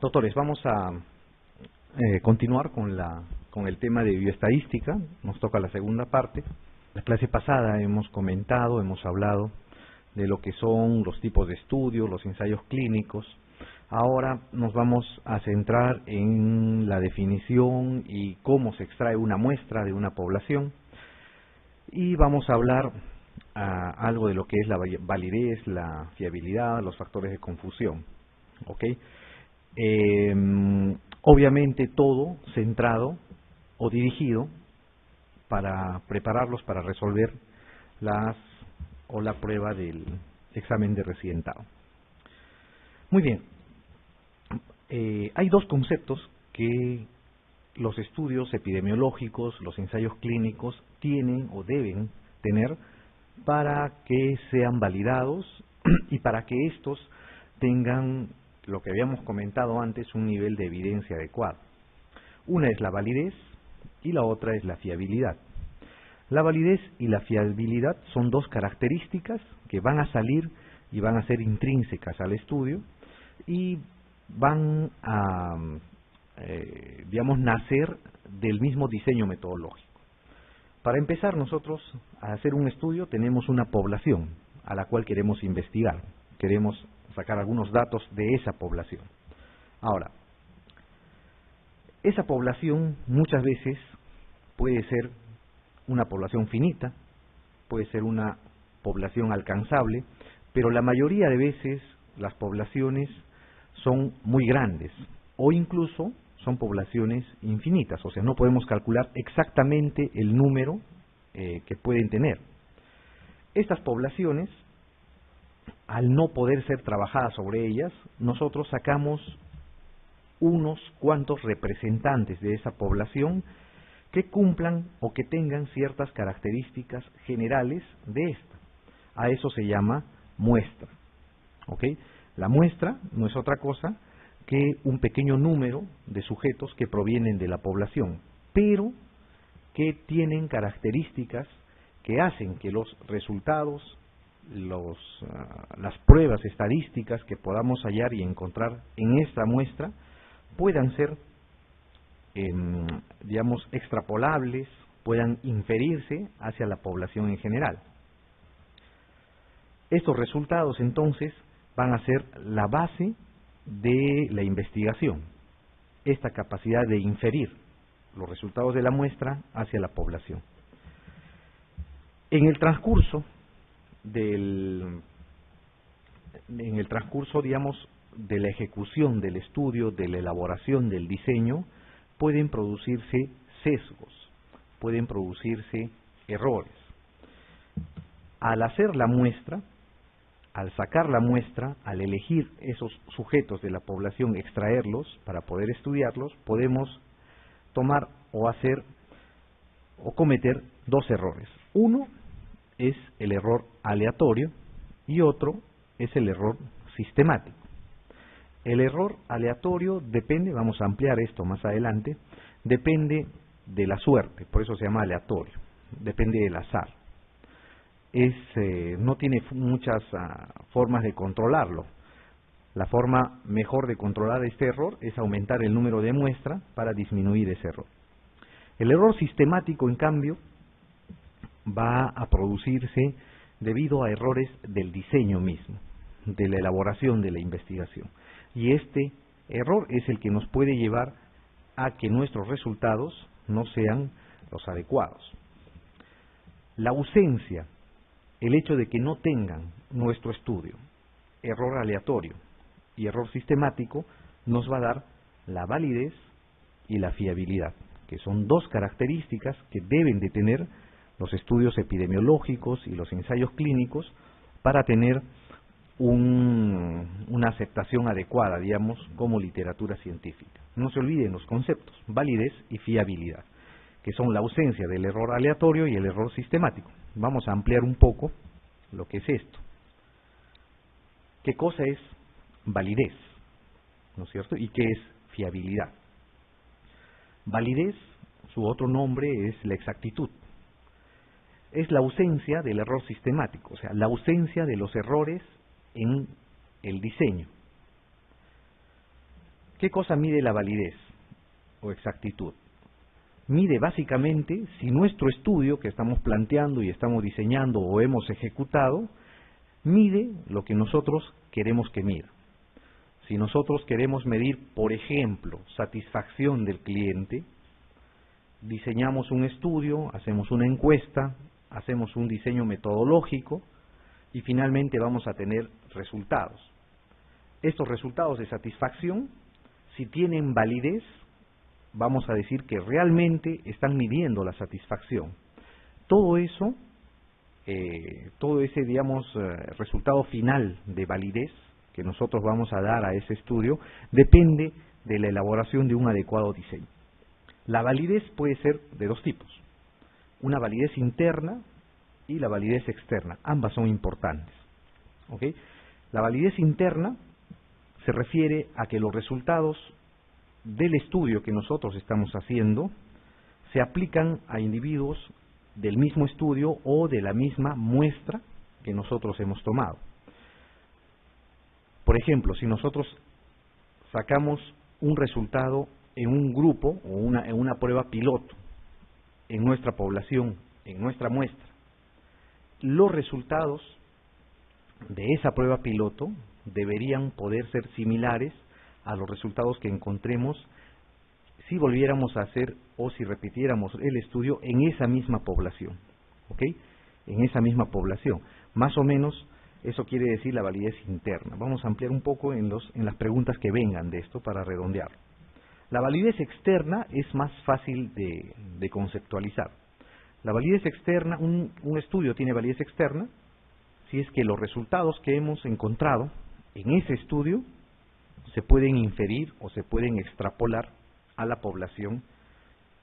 Doctores, vamos a continuar con el tema de bioestadística. Nos toca la segunda parte. La clase pasada hemos comentado, hemos hablado de lo que son los tipos de estudios, los ensayos clínicos. Ahora nos vamos a centrar en la definición y cómo se extrae una muestra de una población. Y vamos a hablar algo de lo que es la validez, la fiabilidad, los factores de confusión. ¿Ok? Obviamente todo centrado o dirigido para prepararlos para resolver la prueba del examen de residentado. Muy bien, hay dos conceptos que los estudios epidemiológicos, los ensayos clínicos tienen o deben tener para que sean validados y para que estos tengan, lo que habíamos comentado antes, un nivel de evidencia adecuado. Una es la validez y la otra es la fiabilidad. La validez y la fiabilidad son dos características que van a salir y van a ser intrínsecas al estudio y van a, nacer del mismo diseño metodológico. Para empezar, nosotros, a hacer un estudio, tenemos una población a la cual queremos investigar. Queremos sacar algunos datos de esa población. Ahora, esa población muchas veces puede ser una población finita, puede ser una población alcanzable, pero la mayoría de veces las poblaciones son muy grandes o incluso son poblaciones infinitas, o sea, no podemos calcular exactamente el número que pueden tener. Estas poblaciones, al no poder ser trabajadas sobre ellas, nosotros sacamos unos cuantos representantes de esa población que cumplan o que tengan ciertas características generales de esta. A eso se llama muestra. ¿Ok? La muestra no es otra cosa que un pequeño número de sujetos que provienen de la población, pero que tienen características que hacen que los resultados, las pruebas estadísticas que podamos hallar y encontrar en esta muestra puedan ser, extrapolables, puedan inferirse hacia la población en general. Estos resultados entonces van a ser la base de la investigación, esta capacidad de inferir los resultados de la muestra hacia la población. En el transcurso de la ejecución del estudio, de la elaboración del diseño, pueden producirse sesgos, pueden producirse errores. Al hacer la muestra, al sacar la muestra, al elegir esos sujetos de la población, extraerlos para poder estudiarlos, podemos tomar o hacer o cometer dos errores. Uno es el error aleatorio y otro es el error sistemático. El error aleatorio depende, vamos a ampliar esto más adelante, depende de la suerte, por eso se llama aleatorio, depende del azar. No tiene muchas formas de controlarlo. La forma mejor de controlar este error es aumentar el número de muestra para disminuir ese error. El error sistemático, en cambio, va a producirse debido a errores del diseño mismo, de la elaboración de la investigación. Y este error es el que nos puede llevar a que nuestros resultados no sean los adecuados. La ausencia, el hecho de que no tengan nuestro estudio error aleatorio y error sistemático, nos va a dar la validez y la fiabilidad, que son dos características que deben de tener los estudios epidemiológicos y los ensayos clínicos para tener una aceptación adecuada, digamos, como literatura científica. No se olviden los conceptos, validez y fiabilidad, que son la ausencia del error aleatorio y el error sistemático. Vamos a ampliar un poco lo que es esto. ¿Qué cosa es validez? ¿No es cierto? ¿Y qué es fiabilidad? Validez, su otro nombre es la exactitud. Es la ausencia del error sistemático, o sea, la ausencia de los errores en el diseño. ¿Qué cosa mide la validez o exactitud? Mide básicamente si nuestro estudio que estamos planteando y estamos diseñando o hemos ejecutado, mide lo que nosotros queremos que mida. Si nosotros queremos medir, por ejemplo, satisfacción del cliente, diseñamos un estudio, hacemos una encuesta, hacemos un diseño metodológico y finalmente vamos a tener resultados. Estos resultados de satisfacción, si tienen validez, vamos a decir que realmente están midiendo la satisfacción. Todo eso, todo ese, digamos, resultado final de validez que nosotros vamos a dar a ese estudio, depende de la elaboración de un adecuado diseño. La validez puede ser de dos tipos, una validez interna y la validez externa. Ambas son importantes. ¿Ok? La validez interna se refiere a que los resultados del estudio que nosotros estamos haciendo se aplican a individuos del mismo estudio o de la misma muestra que nosotros hemos tomado. Por ejemplo, si nosotros sacamos un resultado en un grupo o en una prueba piloto en nuestra población, en nuestra muestra, los resultados de esa prueba piloto deberían poder ser similares a los resultados que encontremos si volviéramos a hacer o si repitiéramos el estudio en esa misma población. ¿Ok? En esa misma población. Más o menos eso quiere decir la validez interna. Vamos a ampliar un poco en las preguntas que vengan de esto para redondear. La validez externa es más fácil de conceptualizar. La validez externa, un estudio tiene validez externa si es que los resultados que hemos encontrado en ese estudio se pueden inferir o se pueden extrapolar a la población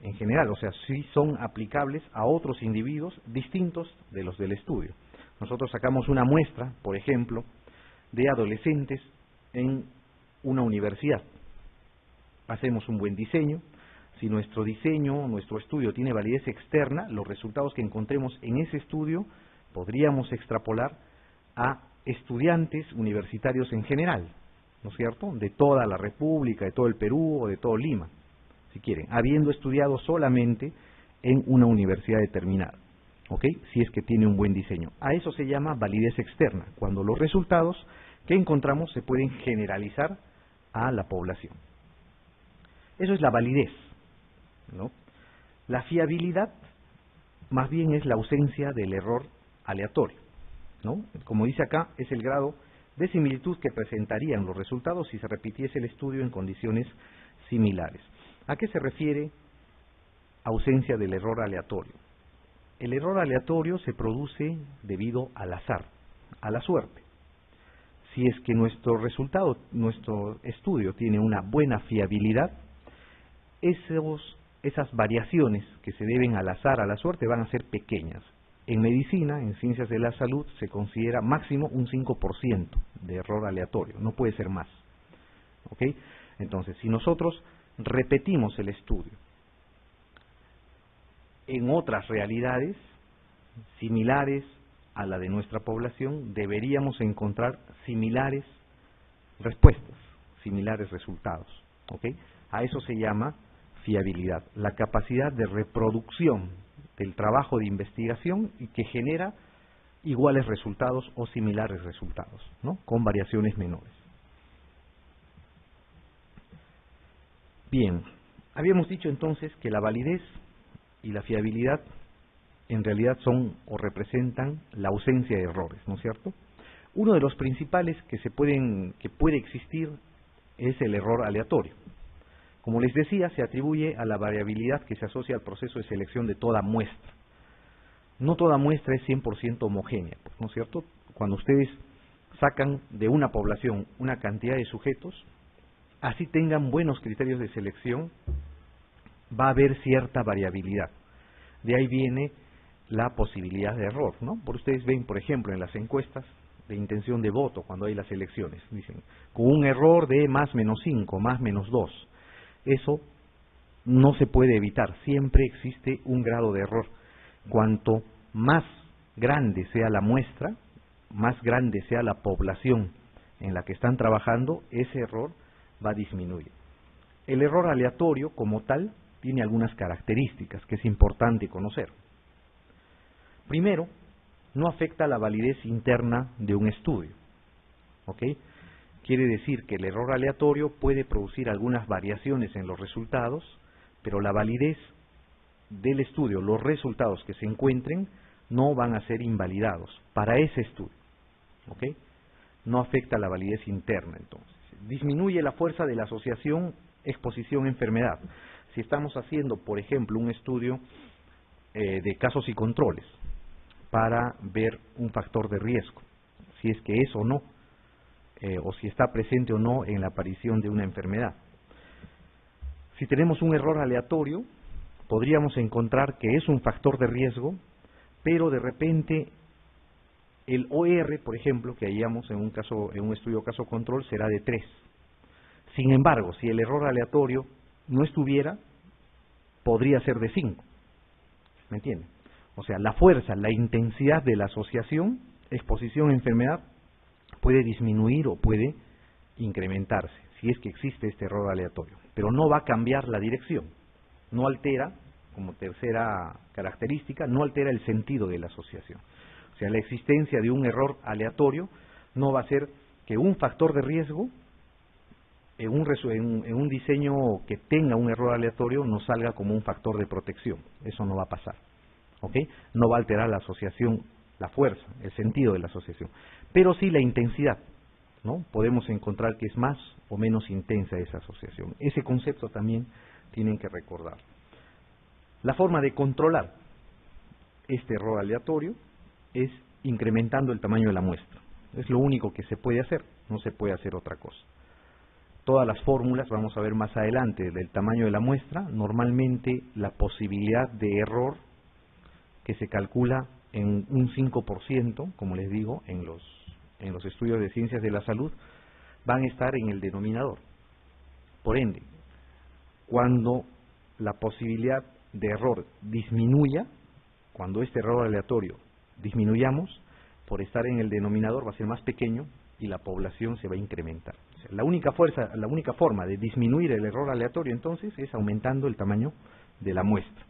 en general, o sea, si son aplicables a otros individuos distintos de los del estudio. Nosotros sacamos una muestra, por ejemplo, de adolescentes en una universidad. Hacemos un buen diseño. Si nuestro diseño, nuestro estudio tiene validez externa, los resultados que encontremos en ese estudio podríamos extrapolar a estudiantes universitarios en general, ¿no es cierto?, de toda la República, de todo el Perú o de todo Lima, si quieren, habiendo estudiado solamente en una universidad determinada, ¿ok?, si es que tiene un buen diseño. A eso se llama validez externa, cuando los resultados que encontramos se pueden generalizar a la población. Eso es la validez, ¿no? La fiabilidad, más bien, es la ausencia del error aleatorio, ¿no? Como dice acá, es el grado de similitud que presentarían los resultados si se repitiese el estudio en condiciones similares. ¿A qué se refiere ausencia del error aleatorio? El error aleatorio se produce debido al azar, a la suerte. Si es que nuestro resultado, nuestro estudio tiene una buena fiabilidad, esas variaciones que se deben al azar, a la suerte, van a ser pequeñas. En medicina, en ciencias de la salud, se considera máximo un 5% de error aleatorio, no puede ser más. ¿Ok? Entonces, si nosotros repetimos el estudio en otras realidades similares a la de nuestra población, deberíamos encontrar similares respuestas, similares resultados. ¿Ok? A eso se llama fiabilidad, la capacidad de reproducción del trabajo de investigación y que genera iguales resultados o similares resultados, ¿no?, con variaciones menores. Bien, habíamos dicho entonces que la validez y la fiabilidad en realidad son o representan la ausencia de errores, ¿no es cierto? Uno de los principales que puede existir es el error aleatorio. Como les decía, se atribuye a la variabilidad que se asocia al proceso de selección de toda muestra. No toda muestra es 100% homogénea, ¿no es cierto? Cuando ustedes sacan de una población una cantidad de sujetos, así tengan buenos criterios de selección, va a haber cierta variabilidad. De ahí viene la posibilidad de error, ¿no? Por ustedes ven, por ejemplo, en las encuestas de intención de voto, cuando hay las elecciones, dicen, con un error de +-5, +-2. Eso no se puede evitar, siempre existe un grado de error. Cuanto más grande sea la muestra, más grande sea la población en la que están trabajando, ese error va a disminuir. el error aleatorio como tal tiene algunas características que es importante conocer. Primero, no afecta la validez interna de un estudio. ¿Ok? Quiere decir que el error aleatorio puede producir algunas variaciones en los resultados, pero la validez del estudio, los resultados que se encuentren, no van a ser invalidados para ese estudio. ¿Ok? No afecta la validez interna, entonces. Disminuye la fuerza de la asociación exposición-enfermedad. Si estamos haciendo, por ejemplo, un estudio de casos y controles para ver un factor de riesgo, si es que es o no, o si está presente o no en la aparición de una enfermedad. Si tenemos un error aleatorio, podríamos encontrar que es un factor de riesgo, pero de repente el OR, por ejemplo, que hallamos en un estudio caso control, será de 3. Sin embargo, si el error aleatorio no estuviera, podría ser de 5. ¿Me entiende? O sea, la fuerza, la intensidad de la asociación, exposición a enfermedad, puede disminuir o puede incrementarse, si es que existe este error aleatorio. Pero no va a cambiar la dirección. No altera, como tercera característica, no altera el sentido de la asociación. O sea, la existencia de un error aleatorio no va a hacer que un factor de riesgo en un diseño que tenga un error aleatorio no salga como un factor de protección. Eso no va a pasar. ¿Ok? No va a alterar la asociación, la fuerza, el sentido de la asociación. Pero sí la intensidad, ¿no? Podemos encontrar que es más o menos intensa esa asociación. Ese concepto también tienen que recordar. La forma de controlar este error aleatorio es incrementando el tamaño de la muestra. Es lo único que se puede hacer, no se puede hacer otra cosa. Todas las fórmulas, vamos a ver más adelante, del tamaño de la muestra, normalmente la posibilidad de error que se calcula en un 5%, como les digo, en los estudios de ciencias de la salud, van a estar en el denominador. Por ende, cuando la posibilidad de error disminuya, cuando este error aleatorio disminuyamos, por estar en el denominador va a ser más pequeño y la población se va a incrementar. O sea, la única forma de disminuir el error aleatorio entonces es aumentando el tamaño de la muestra.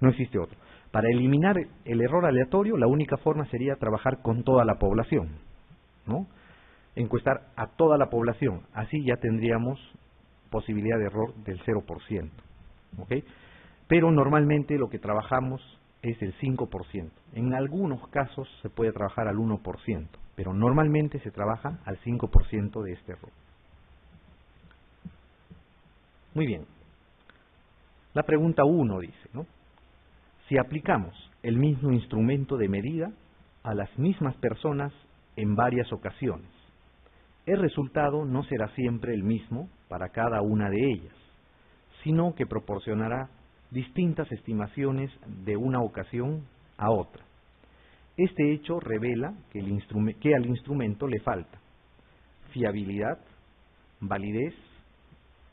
No existe otro. Para eliminar el error aleatorio, la única forma sería trabajar con toda la población, ¿no? Encuestar a toda la población. Así ya tendríamos posibilidad de error del 0%. ¿Ok? Pero normalmente lo que trabajamos es el 5%. En algunos casos se puede trabajar al 1%, pero normalmente se trabaja al 5% de este error. Muy bien. La pregunta 1 dice, ¿no? Si aplicamos el mismo instrumento de medida a las mismas personas en varias ocasiones, el resultado no será siempre el mismo para cada una de ellas, sino que proporcionará distintas estimaciones de una ocasión a otra. Este hecho revela que al instrumento le falta fiabilidad, validez,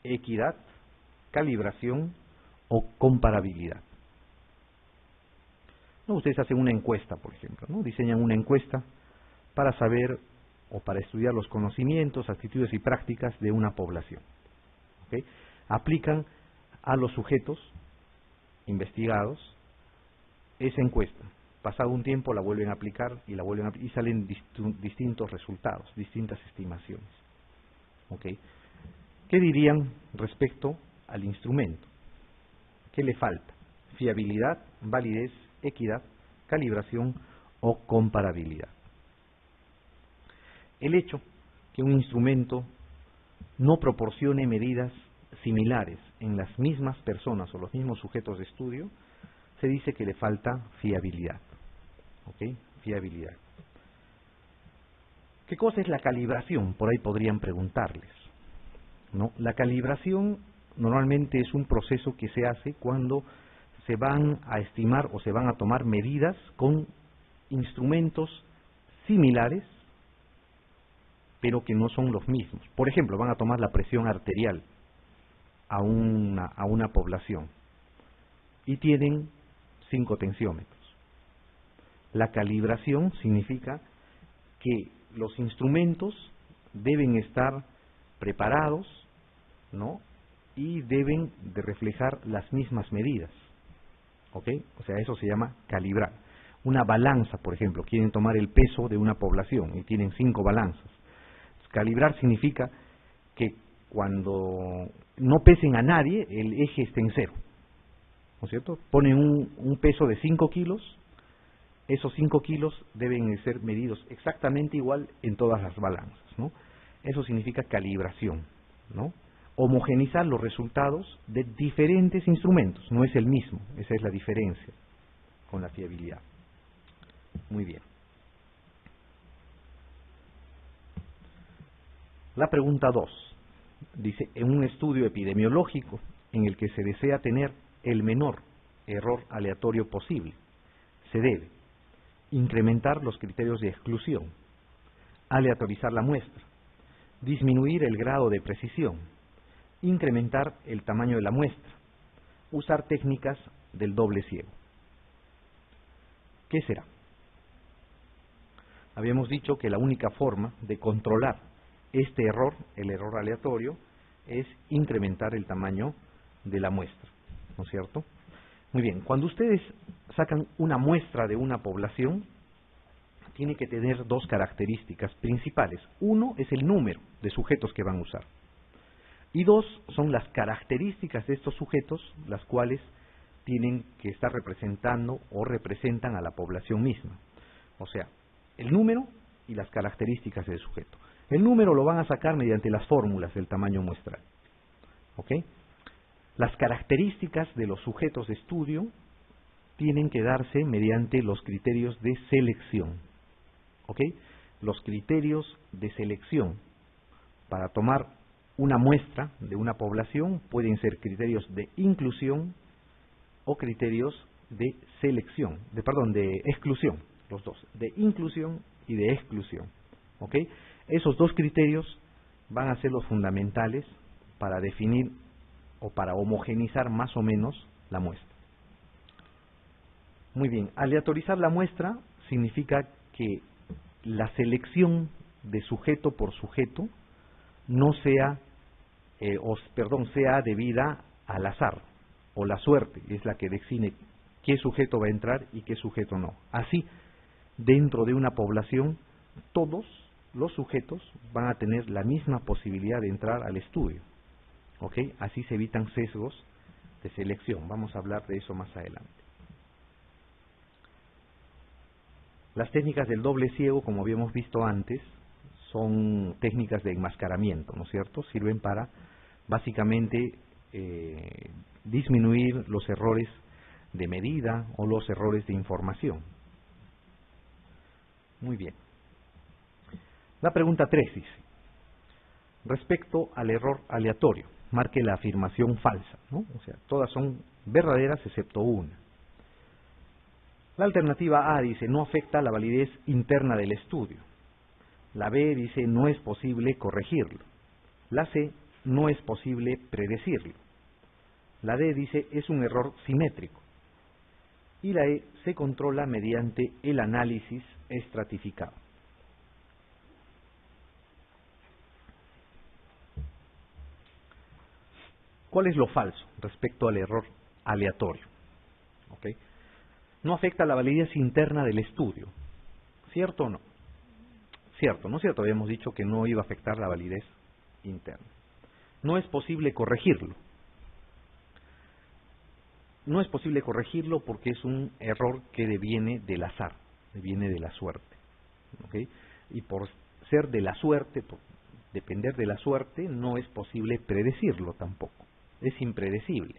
equidad, calibración o comparabilidad. ¿No? Ustedes hacen una encuesta, por ejemplo, ¿no? Diseñan una encuesta para saber o para estudiar los conocimientos, actitudes y prácticas de una población. ¿Ok? Aplican a los sujetos investigados esa encuesta. Pasado un tiempo la vuelven a aplicar y salen distintos resultados, distintas estimaciones. ¿Ok? ¿Qué dirían respecto al instrumento? ¿Qué le falta? Fiabilidad, validez, equidad, calibración o comparabilidad. El hecho que un instrumento no proporcione medidas similares en las mismas personas o los mismos sujetos de estudio, se dice que le falta fiabilidad. ¿Ok? Fiabilidad. ¿Qué cosa es la calibración? Por ahí podrían preguntarles, ¿no? La calibración normalmente es un proceso que se hace cuando se van a estimar o se van a tomar medidas con instrumentos similares, pero que no son los mismos. Por ejemplo, van a tomar la presión arterial a una población y tienen 5 tensiómetros. La calibración significa que los instrumentos deben estar preparados, ¿no? y deben de reflejar las mismas medidas. ¿Ok? O sea, eso se llama calibrar. Una balanza, por ejemplo, quieren tomar el peso de una población y tienen 5 balanzas. Calibrar significa que cuando no pesen a nadie, el eje esté en 0. ¿No es cierto? Ponen un peso de 5 kilos, esos 5 kilos deben de ser medidos exactamente igual en todas las balanzas, ¿no? Eso significa calibración, ¿no? Homogenizar los resultados de diferentes instrumentos, no es el mismo, esa es la diferencia con la fiabilidad. Muy bien. La pregunta 2 dice, en un estudio epidemiológico en el que se desea tener el menor error aleatorio posible, se debe incrementar los criterios de exclusión, aleatorizar la muestra, disminuir el grado de precisión, incrementar el tamaño de la muestra, usar técnicas del doble ciego. ¿Qué será? Habíamos dicho que la única forma de controlar este error, el error aleatorio, es incrementar el tamaño de la muestra, ¿no es cierto? Muy bien, cuando ustedes sacan una muestra de una población, tiene que tener 2 características principales. Uno es el número de sujetos que van a usar. Y 2 son las características de estos sujetos, las cuales tienen que estar representando o representan a la población misma. O sea, el número y las características del sujeto. El número lo van a sacar mediante las fórmulas del tamaño muestral. ¿Ok? Las características de los sujetos de estudio tienen que darse mediante los criterios de selección. ¿Ok? Los criterios de selección para tomar una muestra de una población pueden ser criterios de inclusión o criterios de selección, de exclusión, los dos, de inclusión y de exclusión. ¿Ok? Esos 2 criterios van a ser los fundamentales para definir o para homogenizar más o menos la muestra. Muy bien, aleatorizar la muestra significa que la selección de sujeto por sujeto no sea, sea debida al azar o la suerte, es la que define qué sujeto va a entrar y qué sujeto no. Así, dentro de una población, todos los sujetos van a tener la misma posibilidad de entrar al estudio. ¿Ok? Así se evitan sesgos de selección. Vamos a hablar de eso más adelante. Las técnicas del doble ciego, como habíamos visto antes, son técnicas de enmascaramiento, ¿no es cierto? Sirven para, básicamente, disminuir los errores de medida o los errores de información. Muy bien. La pregunta 3 dice, respecto al error aleatorio, marque la afirmación falsa, ¿no? O sea, todas son verdaderas excepto una. La alternativa A dice, no afecta la validez interna del estudio. La B dice, no es posible corregirlo. La C, no es posible predecirlo. La D dice, es un error simétrico. Y la E, se controla mediante el análisis estratificado. ¿Cuál es lo falso respecto al error aleatorio? ¿Ok? No afecta la validez interna del estudio. ¿Cierto o no? Cierto, ¿no es cierto? Habíamos dicho que no iba a afectar la validez interna. No es posible corregirlo. No es posible corregirlo porque es un error que deviene del azar, deviene de la suerte. ¿Ok? Y por ser de la suerte, por depender de la suerte, no es posible predecirlo tampoco. Es impredecible.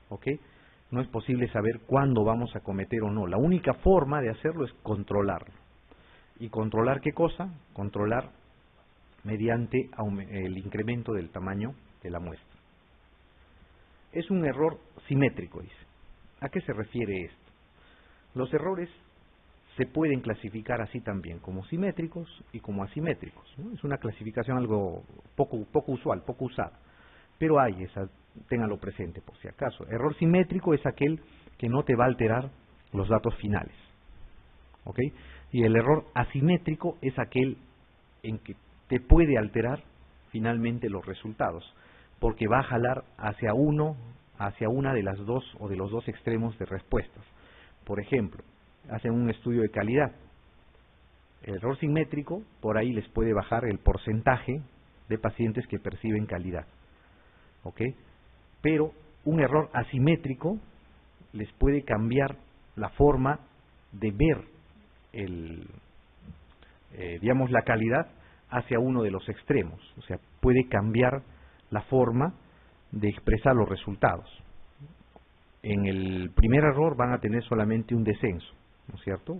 ¿Ok? No es posible saber cuándo vamos a cometer o no. La única forma de hacerlo es controlarlo. ¿Y controlar qué cosa? Controlar mediante el incremento del tamaño de la muestra. Es un error simétrico, dice. ¿A qué se refiere esto? Los errores se pueden clasificar así también, como simétricos y como asimétricos, ¿no? Es una clasificación algo poco usual, poco usada. Pero hay esa, téngalo presente por si acaso. Error simétrico es aquel que no te va a alterar los datos finales. ¿Ok? Y el error asimétrico es aquel en que te puede alterar finalmente los resultados, porque va a jalar hacia una de las dos o de los dos extremos de respuestas. Por ejemplo, hacen un estudio de calidad. El error simétrico, por ahí les puede bajar el porcentaje de pacientes que perciben calidad. ¿Ok? Pero un error asimétrico les puede cambiar la forma de ver digamos, la calidad hacia uno de los extremos. O sea, puede cambiar la forma de expresar los resultados. En el primer error van a tener solamente un descenso, ¿no es cierto?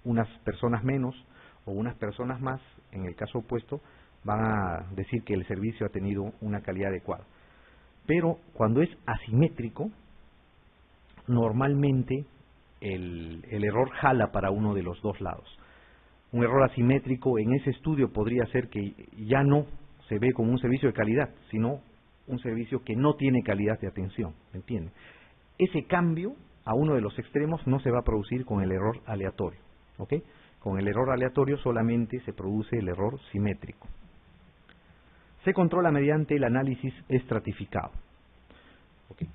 Unas personas menos o unas personas más, en el caso opuesto, van a decir que el servicio ha tenido una calidad adecuada. Pero cuando es asimétrico, normalmente el error jala para uno de los dos lados. Un error asimétrico en ese estudio podría ser que ya no se ve como un servicio de calidad, sino un servicio que no tiene calidad de atención, ¿me entiende? Ese cambio a uno de los extremos no se va a producir con el error aleatorio, ¿ok? Con el error aleatorio solamente se produce el error simétrico. Se controla mediante el análisis estratificado. ¿Okay?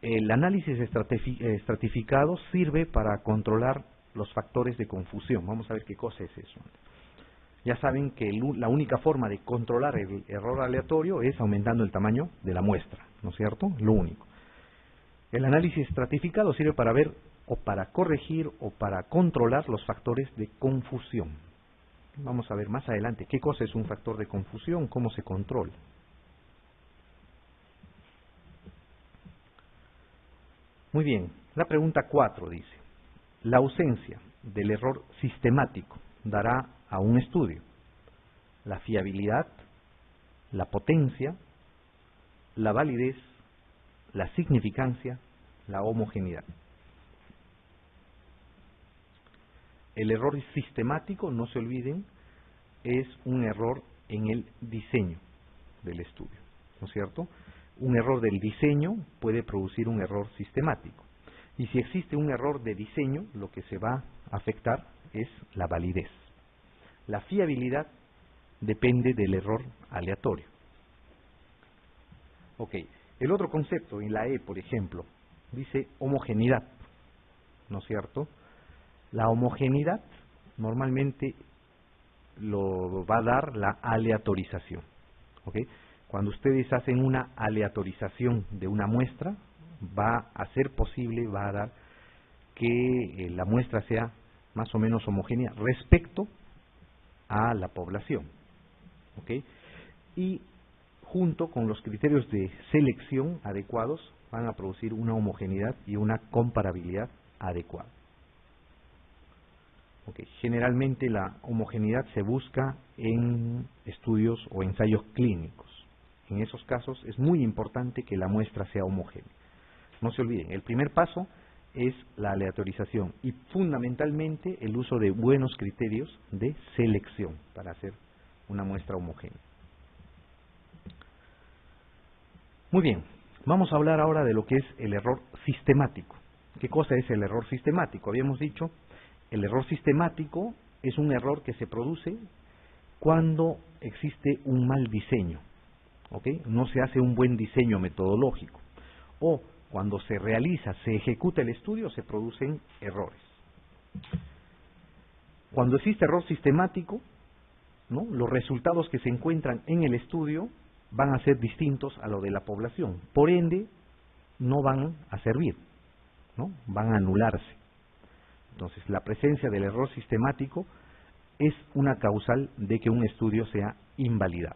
El análisis estratificado sirve para controlar los factores de confusión. Vamos a ver qué cosa es eso. Ya saben que la única forma de controlar el error aleatorio es aumentando el tamaño de la muestra, ¿no es cierto? Lo único. El análisis estratificado sirve para ver o para corregir o para controlar los factores de confusión. Vamos a ver más adelante qué cosa es un factor de confusión, cómo se controla. Muy bien, la pregunta 4 dice: la ausencia del error sistemático dará a un estudio la fiabilidad, la potencia, la validez, la significancia, la homogeneidad. El error sistemático, no se olviden, es un error en el diseño del estudio, ¿no es cierto? Un error del diseño puede producir un error sistemático. Y si existe un error de diseño, lo que se va a afectar es la validez. La fiabilidad depende del error aleatorio. Ok, el otro concepto, en la E, por ejemplo, dice homogeneidad, ¿no es cierto? La homogeneidad normalmente lo va a dar la aleatorización. ¿Ok? Cuando ustedes hacen una aleatorización de una muestra, va a ser posible, va a dar que la muestra sea más o menos homogénea respecto a la población. ¿Ok? Y junto con los criterios de selección adecuados, van a producir una homogeneidad y una comparabilidad adecuada. Okay. Generalmente la homogeneidad se busca en estudios o ensayos clínicos. En esos casos es muy importante que la muestra sea homogénea. No se olviden, el primer paso es la aleatorización y fundamentalmente el uso de buenos criterios de selección para hacer una muestra homogénea. Muy bien, vamos a hablar ahora de lo que es el error sistemático. ¿Qué cosa es el error sistemático? Habíamos dicho, el error sistemático es un error que se produce cuando existe un mal diseño, ¿ok? No se hace un buen diseño metodológico, o cuando se realiza, se ejecuta el estudio, se producen errores. Cuando existe error sistemático, ¿no?, los resultados que se encuentran en el estudio van a ser distintos a lo de la población, por ende no van a servir, ¿no?, van a anularse. Entonces, la presencia del error sistemático es una causal de que un estudio sea invalidado.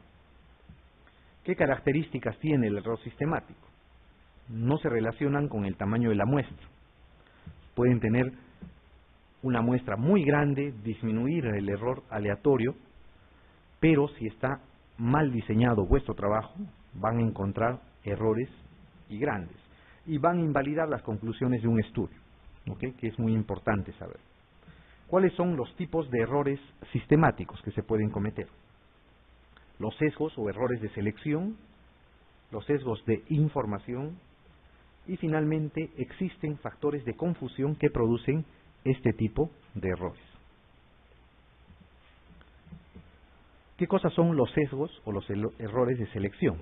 ¿Qué características tiene el error sistemático? No se relacionan con el tamaño de la muestra. Pueden tener una muestra muy grande, disminuir el error aleatorio, pero si está mal diseñado vuestro trabajo, van a encontrar errores y grandes, y van a invalidar las conclusiones de un estudio. ¿Okay? Que es muy importante saber. ¿Cuáles son los tipos de errores sistemáticos que se pueden cometer? Los sesgos o errores de selección, los sesgos de información y finalmente existen factores de confusión que producen este tipo de errores. ¿Qué cosas son los sesgos o los errores de selección?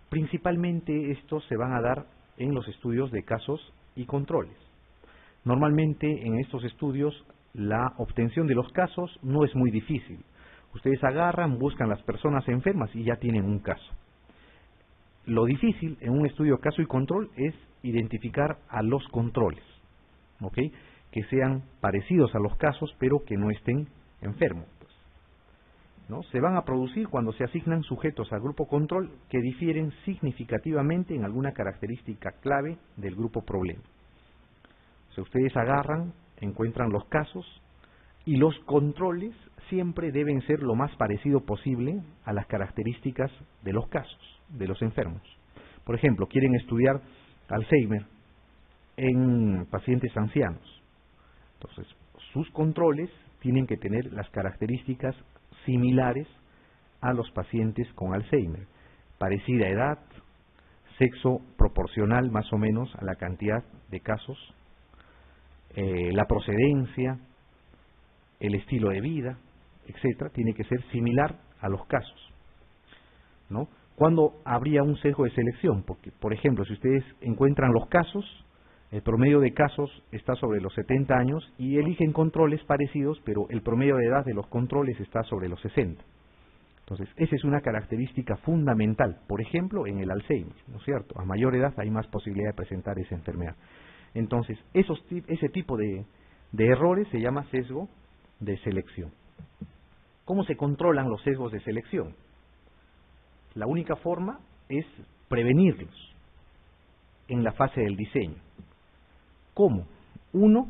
Principalmente estos se van a dar en los estudios de casos y controles. Normalmente en estos estudios la obtención de los casos no es muy difícil. Ustedes agarran, buscan las personas enfermas y ya tienen un caso. Lo difícil en un estudio de caso y control es identificar a los controles, ¿ok? Que sean parecidos a los casos pero que no estén enfermos, pues, ¿no? Se van a producir cuando se asignan sujetos al grupo control que difieren significativamente en alguna característica clave del grupo problema. O sea, ustedes agarran, encuentran los casos y los controles siempre deben ser lo más parecido posible a las características de los casos, de los enfermos. Por ejemplo, quieren estudiar Alzheimer en pacientes ancianos. Entonces, sus controles tienen que tener las características similares a los pacientes con Alzheimer. Parecida edad, sexo proporcional más o menos a la cantidad de casos, la procedencia, el estilo de vida, etcétera, tiene que ser similar a los casos, ¿no? ¿Cuándo habría un sesgo de selección? Porque, por ejemplo, si ustedes encuentran los casos, el promedio de casos está sobre los 70 años y eligen controles parecidos, pero el promedio de edad de los controles está sobre los 60. Entonces, esa es una característica fundamental, por ejemplo, en el Alzheimer, ¿no es cierto? A mayor edad hay más posibilidad de presentar esa enfermedad. Entonces, ese tipo de errores se llama sesgo de selección. ¿Cómo se controlan los sesgos de selección? La única forma es prevenirlos en la fase del diseño. ¿Cómo? Uno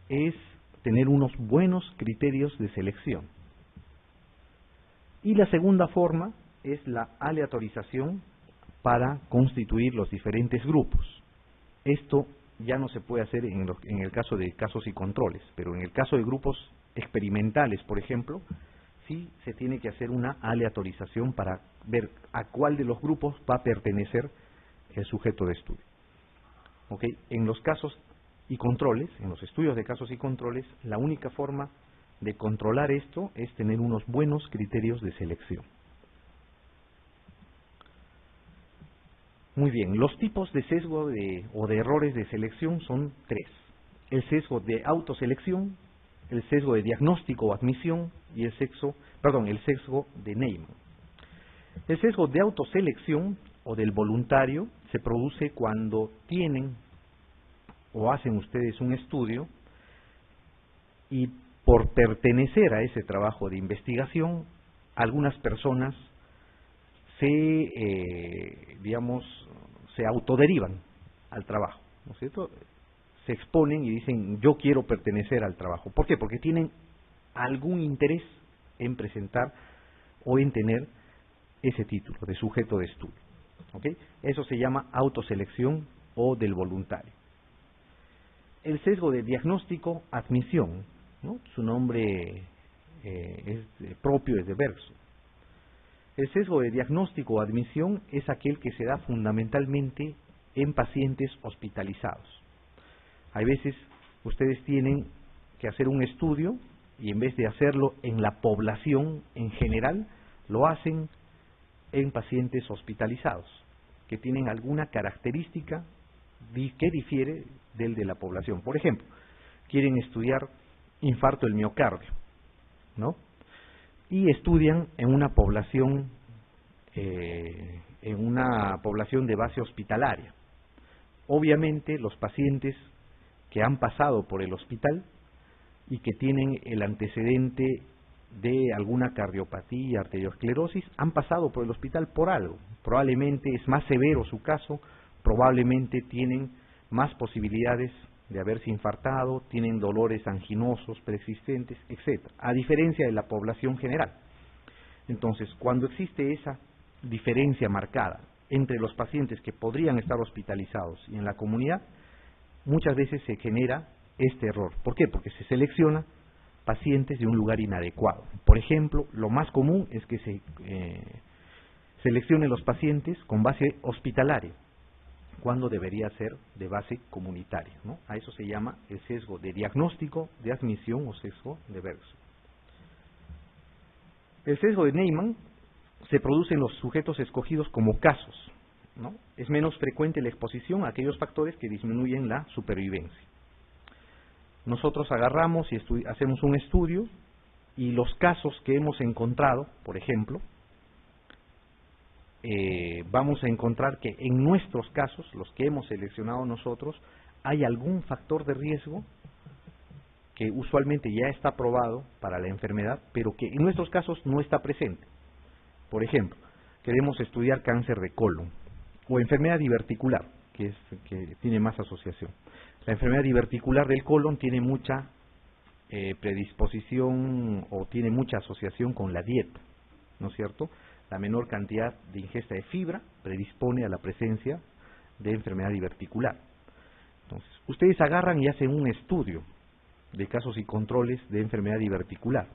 es tener unos buenos criterios de selección. Y la segunda forma es la aleatorización para constituir los diferentes grupos. Esto ya no se puede hacer en el caso de casos y controles, pero en el caso de grupos experimentales, por ejemplo, sí se tiene que hacer una aleatorización para ver a cuál de los grupos va a pertenecer el sujeto de estudio. ¿Ok? En los casos y controles, en los estudios de casos y controles, la única forma de controlar esto es tener unos buenos criterios de selección. Muy bien, los tipos de sesgo o de errores de selección son tres. El sesgo de autoselección, el sesgo de diagnóstico o admisión y el sesgo de Neyman. El sesgo de autoselección o del voluntario se produce cuando tienen o hacen ustedes un estudio y por pertenecer a ese trabajo de investigación, algunas personas se autoderivan al trabajo, ¿no es cierto? Se exponen y dicen, yo quiero pertenecer al trabajo. ¿Por qué? Porque tienen algún interés en presentar o en tener ese título de sujeto de estudio. ¿Ok? Eso se llama autoselección o del voluntario. El sesgo de diagnóstico, admisión, ¿no? Su nombre es propio, es de Bergson. El sesgo de diagnóstico o admisión es aquel que se da fundamentalmente en pacientes hospitalizados. Hay veces ustedes tienen que hacer un estudio y en vez de hacerlo en la población en general, lo hacen en pacientes hospitalizados, que tienen alguna característica que difiere del de la población. Por ejemplo, quieren estudiar infarto del miocardio, ¿no? Y estudian en una población de base hospitalaria. Obviamente, los pacientes que han pasado por el hospital y que tienen el antecedente de alguna cardiopatía, arteriosclerosis, han pasado por el hospital por algo. Probablemente es más severo su caso, probablemente tienen más posibilidades de haberse infartado, tienen dolores anginosos preexistentes, etc. A diferencia de la población general. Entonces, cuando existe esa diferencia marcada entre los pacientes que podrían estar hospitalizados y en la comunidad, muchas veces se genera este error. ¿Por qué? Porque se selecciona pacientes de un lugar inadecuado. Por ejemplo, lo más común es que se seleccione los pacientes con base hospitalaria, cuando debería ser de base comunitaria, ¿no? A eso se llama el sesgo de diagnóstico, de admisión o sesgo de Bergson. El sesgo de Neyman se produce en los sujetos escogidos como casos, ¿no? Es menos frecuente la exposición a aquellos factores que disminuyen la supervivencia. Nosotros agarramos y hacemos un estudio y los casos que hemos encontrado, por ejemplo, vamos a encontrar que en nuestros casos, los que hemos seleccionado nosotros, hay algún factor de riesgo que usualmente ya está probado para la enfermedad, pero que en nuestros casos no está presente. Por ejemplo, queremos estudiar cáncer de colon o enfermedad diverticular, que tiene más asociación. La enfermedad diverticular del colon tiene mucha predisposición o tiene mucha asociación con la dieta, ¿no es cierto? La menor cantidad de ingesta de fibra predispone a la presencia de enfermedad diverticular. Entonces, ustedes agarran y hacen un estudio de casos y controles de enfermedad diverticular,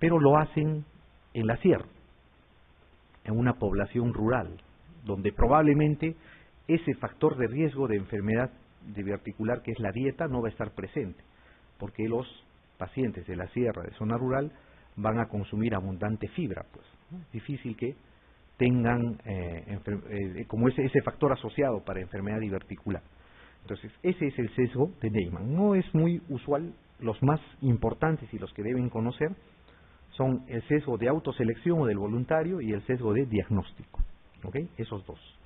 pero lo hacen en la sierra, en una población rural, donde probablemente ese factor de riesgo de enfermedad diverticular, que es la dieta, no va a estar presente, porque los pacientes de la sierra, de zona rural, van a consumir abundante fibra, pues, ¿no? Es difícil que tengan como ese factor asociado para enfermedad diverticular. Entonces, ese es el sesgo de Neyman. No es muy usual. Los más importantes y los que deben conocer son el sesgo de autoselección o del voluntario y el sesgo de diagnóstico. ¿Ok? Esos dos.